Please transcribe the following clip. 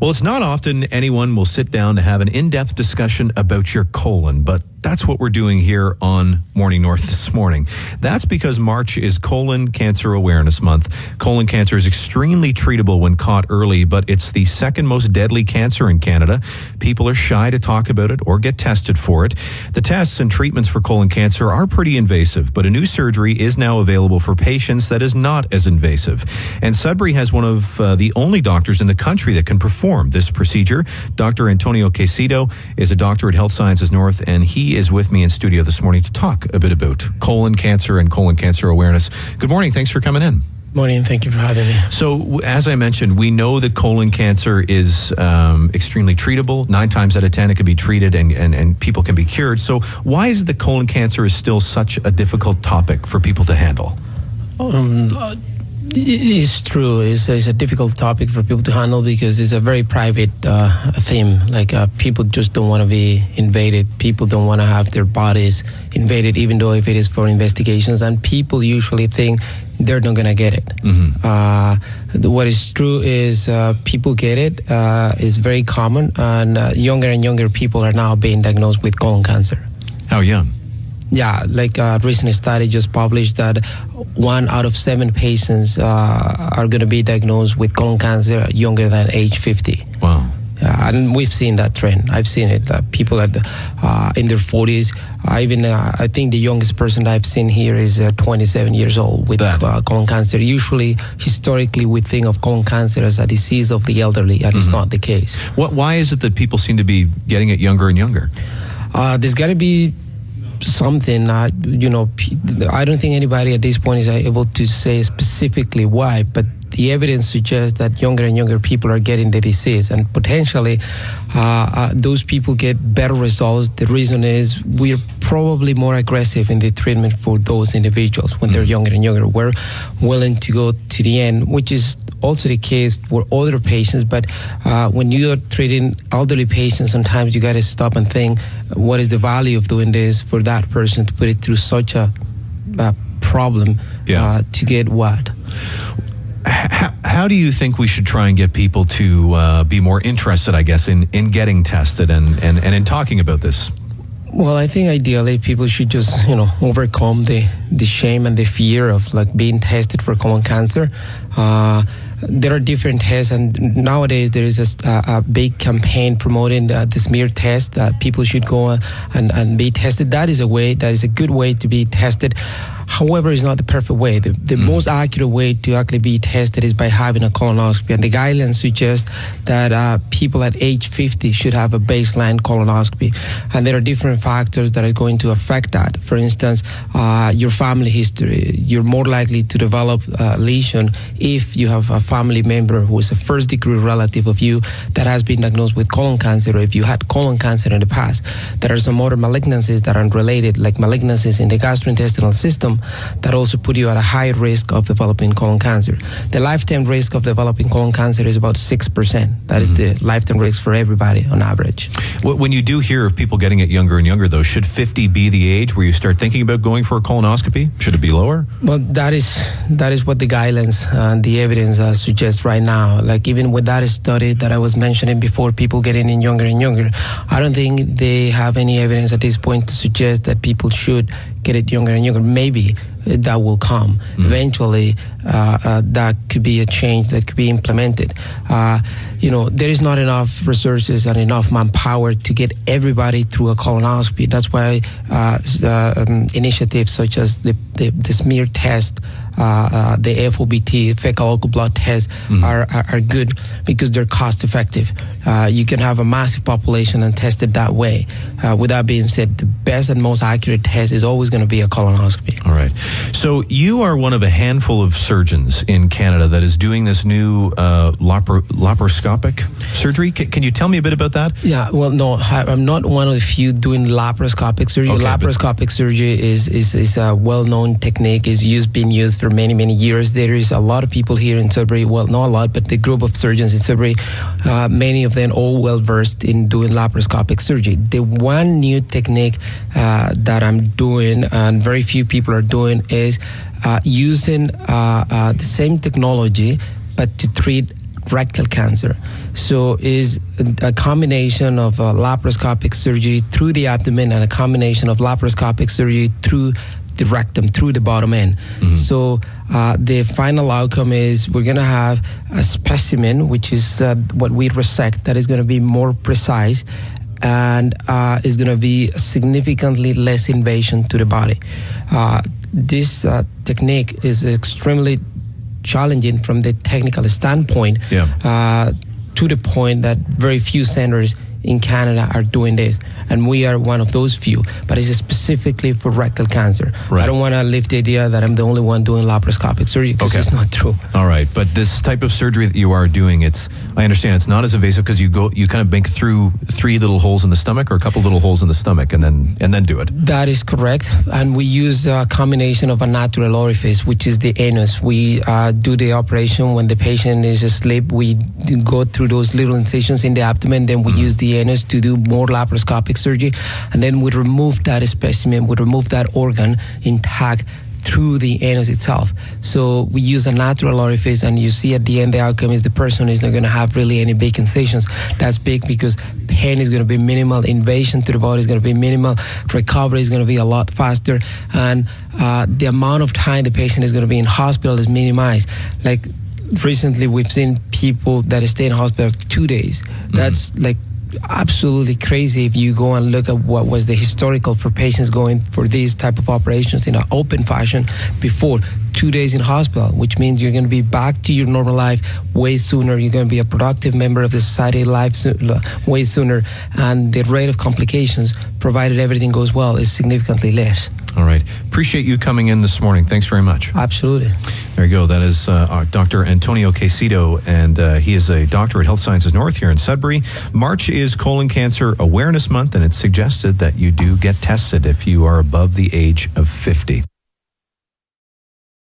Well, it's not often anyone will sit down to have an in-depth discussion about your colon, but that's what we're doing here on Morning North this morning. That's because March is Colon Cancer Awareness Month. Colon cancer is extremely treatable when caught early, but it's the second most deadly cancer in Canada. People are shy to talk about it or get tested for it. The tests and treatments for colon cancer are pretty invasive, but a new surgery is now available for patients that is not as invasive. And Sudbury has one of the only doctors in the country that can perform this procedure. Dr. Antonio Caycedo is a doctor at Health Sciences North, and he is with me in studio this morning to talk a bit about colon cancer and colon cancer awareness. Good morning. Thanks for coming in. Morning. Thank you for having me. So, as I mentioned, we know that colon cancer is extremely treatable. 9 times out of 10, it can be treated and people can be cured. So, why is the colon cancer is still such a difficult topic for people to handle? It's true. It's a difficult topic for people to handle because it's a very private theme. Like people just don't want to be invaded. People don't want to have their bodies invaded, even though if it is for investigations. And people usually think they're not going to get it. Mm-hmm. What is true is people get it. It's very common. And younger people are now being diagnosed with colon cancer. How young? Yeah, like a recent study just published that 1 out of 7 patients are going to be diagnosed with colon cancer younger than age 50. Wow. And we've seen that trend. I've seen it. People in their 40s. I think the youngest person I've seen here is 27 years old with colon cancer. Usually, historically, we think of colon cancer as a disease of the elderly, and it's not the case. Why is it that people seem to be getting it younger and younger? There's got to be something, I don't think anybody at this point is able to say specifically why, but the evidence suggests that younger and younger people are getting the disease, and potentially those people get better results. The reason is we're probably more aggressive in the treatment for those individuals when they're younger and younger. We're willing to go to the end, which is also the case for other patients, but when you're treating elderly patients, sometimes you got to stop and think, what is the value of doing this for that person to put it through such a problem to get what? How do you think we should try and get people to be more interested, I guess, in getting tested and in talking about this? Well, I think ideally people should just, overcome the shame and the fear of being tested for colon cancer. There are different tests, and nowadays there is a big campaign promoting the smear test that people should go and be tested. That is a good way to be tested. However, it's not the perfect way. The most accurate way to actually be tested is by having a colonoscopy. And the guidelines suggest that people at age 50 should have a baseline colonoscopy. And there are different factors that are going to affect that. For instance, your family history. You're more likely to develop a lesion if you have a family member who is a first-degree relative of you that has been diagnosed with colon cancer, or if you had colon cancer in the past. There are some other malignancies that are unrelated, like malignancies in the gastrointestinal system, that also put you at a high risk of developing colon cancer. The lifetime risk of developing colon cancer is about 6%. That is the lifetime risk for everybody on average. When you do hear of people getting it younger and younger, though, should 50 be the age where you start thinking about going for a colonoscopy? Should it be lower? Well, that is what the guidelines and the evidence suggests right now. Like even with that study that I was mentioning before, people getting in younger and younger, I don't think they have any evidence at this point to suggest that people should get it younger and younger. Maybe that will come. Eventually, that could be a change that could be implemented. There is not enough resources and enough manpower to get everybody through a colonoscopy. That's why initiatives such as the smear test, the FOBT, fecal occult blood test, are good because they're cost effective. You can have a massive population and test it that way. With that being said, the best and most accurate test is always going to be a colonoscopy. All right. So you are one of a handful of surgeons in Canada that is doing this new laparoscopic surgery. Can you tell me a bit about that? Yeah, well, no, I'm not one of the few doing laparoscopic surgery. Okay, laparoscopic surgery is a well-known technique. It's been used for many, many years. There is a lot of people here in Sudbury, well, not a lot, but the group of surgeons in Sudbury, many of them all well-versed in doing laparoscopic surgery. The one new technique that I'm doing, and very few people are doing, is using the same technology, but to treat rectal cancer. So is a combination of laparoscopic surgery through the abdomen and a combination of laparoscopic surgery through the rectum, through the bottom end. So the final outcome is we're going to have a specimen, which is what we resect, that is going to be more precise and is going to be significantly less invasion to the body. This technique is extremely challenging from the technical standpoint, to the point that very few centers in Canada are doing this, and we are one of those few, but it's specifically for rectal cancer. Right. I don't want to lift the idea that I'm the only one doing laparoscopic surgery, because it's not true. All right, but this type of surgery that you are doing, I understand it's not as invasive because you kind of make through 3 little holes in the stomach or a couple little holes in the stomach and then do it. That is correct, and we use a combination of a natural orifice, which is the anus. We do the operation when the patient is asleep. We go through those little incisions in the abdomen, then we use the anus to do more laparoscopic surgery, and then we remove that specimen, we remove that organ intact through the anus itself. So we use a natural orifice, and you see at the end the outcome is the person is not going to have really any big incisions. That's big because pain is going to be minimal, invasion to the body is going to be minimal, recovery is going to be a lot faster, and the amount of time the patient is going to be in hospital is minimized. Like recently we've seen people that stay in hospital 2 days. That's like absolutely crazy if you go and look at what was the historical for patients going for these type of operations in an open fashion before. 2 days in hospital, which means you're going to be back to your normal life way sooner. You're going to be a productive member of the society way sooner, and the rate of complications, provided everything goes well, is significantly less. All right. Appreciate you coming in this morning. Thanks very much. Absolutely. There you go. That is Dr. Antonio Caycedo, and he is a doctor at Health Sciences North here in Sudbury. March is Colon Cancer Awareness Month, and it's suggested that you do get tested if you are above the age of 50.